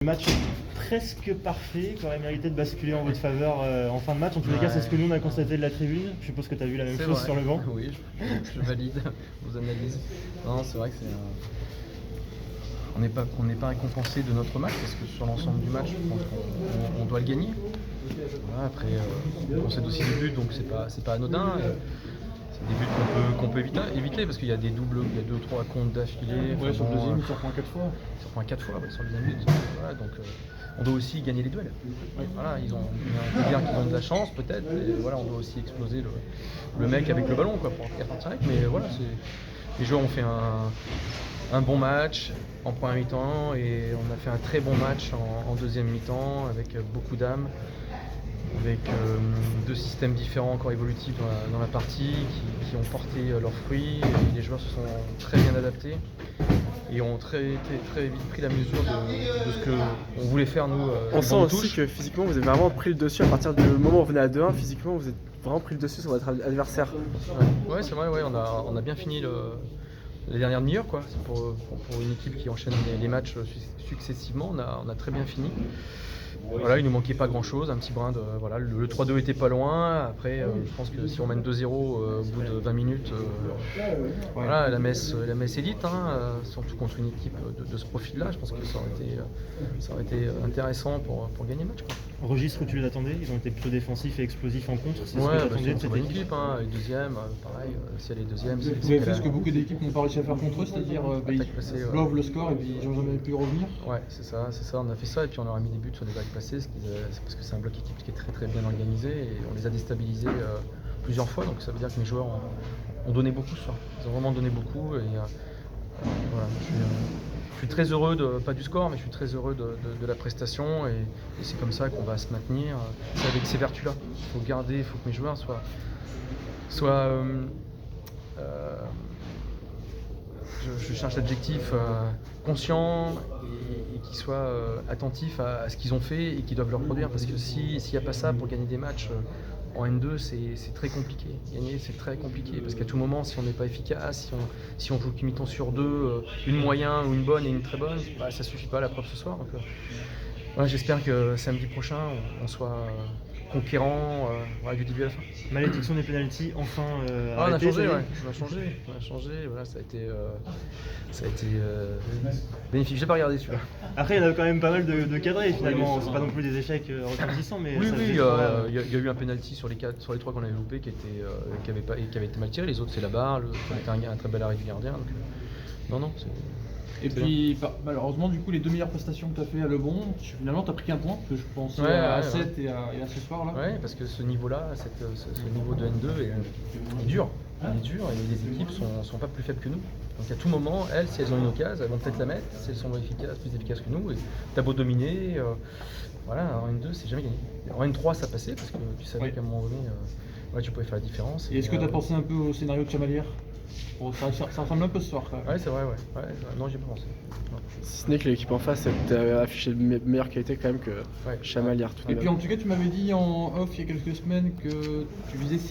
Le match presque parfait, qui aurait mérité de basculer en votre faveur en fin de match. En tous les cas, c'est ce que nous on a constaté de la tribune. Je suppose que tu as vu la même chose vrai. sur le banc. Oui, je valide vos analyses. Non, c'est vrai que on n'est pas récompensé de notre match parce que sur l'ensemble du match, je pense qu'on doit le gagner. Voilà, après, on concède aussi des buts, donc c'est pas anodin. C'est des buts qu'on peut éviter parce qu'il y a des doubles, il y a 2-3 comptes d'affilée. Ouais, sur le deuxième, il surprend 4 fois. Il surprend 4 fois sur le deuxième but. Voilà, donc on doit aussi gagner les duels. Voilà, on peut dire qu'ils ont de la chance peut-être, mais voilà, on doit aussi exploser le mec avec le ballon quoi, pour repartir avec. Mais voilà, les joueurs ont fait un bon match en première mi-temps et on a fait un très bon match en deuxième mi-temps avec beaucoup d'âme, avec deux systèmes différents encore évolutifs dans la partie qui ont porté leurs fruits. Et les joueurs se sont très bien adaptés et ont très vite pris la mesure de ce qu'on voulait faire nous. On sent aussi que physiquement vous avez vraiment pris le dessus à partir du moment où vous venez à 2-1. Physiquement vous êtes vraiment pris le dessus sur votre adversaire. Ouais, c'est vrai, ouais, on a bien fini les dernières demi-heures quoi. C'est pour une équipe qui enchaîne les matchs successivement, on a très bien fini. Voilà, il nous manquait pas grand chose, un petit brin de. Voilà, le 3-2 était pas loin. Après, je pense que si on mène 2-0 au bout de 20 minutes, voilà, la messe élite, surtout contre une équipe de ce profil-là, je pense que ça aurait été intéressant pour gagner le match. Quoi. Registre où tu les attendais, ils ont été plutôt défensifs et explosifs en contre. C'est Ouais, ce que tu attendais de c'est cette une bonne équipe. équipe, les deuxièmes, pareil, si elle est deuxième. Vous avez fait ce que beaucoup d'équipes n'ont pas réussi à faire contre eux, c'est-à-dire ils bloquent le score et puis ils n'ont jamais pu revenir. Ouais, c'est ça, on a fait ça et puis on leur a mis des buts sur des vagues passées, c'est parce que c'est un bloc équipe qui est très bien organisé et on les a déstabilisés plusieurs fois, donc ça veut dire que mes joueurs ont donné beaucoup ce soir. Ils ont vraiment donné beaucoup et voilà, je suis très heureux, pas du score, mais je suis très heureux de la prestation et c'est comme ça qu'on va se maintenir. C'est avec ces vertus-là. Il faut que mes joueurs soient je cherche l'adjectif conscient et qu'ils soient attentifs à ce qu'ils ont fait et qu'ils doivent le reproduire parce que s'il n'y a pas ça pour gagner des matchs en N2 c'est très compliqué. Gagner c'est très compliqué parce qu'à tout moment si on n'est pas efficace, si on joue qu'une mi-temps sur deux, une moyenne ou une bonne et une très bonne, bah, ça suffit pas, la preuve ce soir. Donc, voilà, j'espère que samedi prochain on soit conquérant du début à la fin. Malédiction des pénaltys, enfin on a arrêtée, changé, ça y est. ouais. On a changé, voilà, ça a été bénéfique. J'ai pas regardé celui-là. Après, il y en a quand même pas mal de cadrés finalement. C'est pas non plus des échecs retentissants, mais Oui, ça il faisait y, trois, a eu un penalty sur les trois qu'on avait loupé qui avait été mal tiré. Les autres, c'est la barre, qui avait été un très bel arrêt du gardien. Donc, non, c'est. Et puis malheureusement du coup les deux meilleures prestations que tu as fait à Lebon, finalement tu as pris qu'un point, que je pense à 7 et à ce soir là. Ouais, parce que ce niveau-là, ce niveau de N2 est dur. Il est dur et les équipes sont pas plus faibles que nous. Donc à tout moment, si elles ont une occasion, elles vont peut-être la mettre, si elles sont plus efficaces que nous. Et t'as beau dominer, voilà, en N2 c'est jamais gagné. En N3 ça passait parce que tu savais qu'à un moment donné, tu pouvais faire la différence. Et est-ce que tu as pensé un peu au scénario de Chamalières? Ça ressemble un peu ce soir quand même. Ouais, c'est vrai, ouais. Non, j'y ai pas pensé. Non. Si ce n'est que l'équipe en face a affiché de meilleure qualité quand même que Chamalières. Et puis en tout cas tu m'avais dit en off il y a quelques semaines que tu visais 6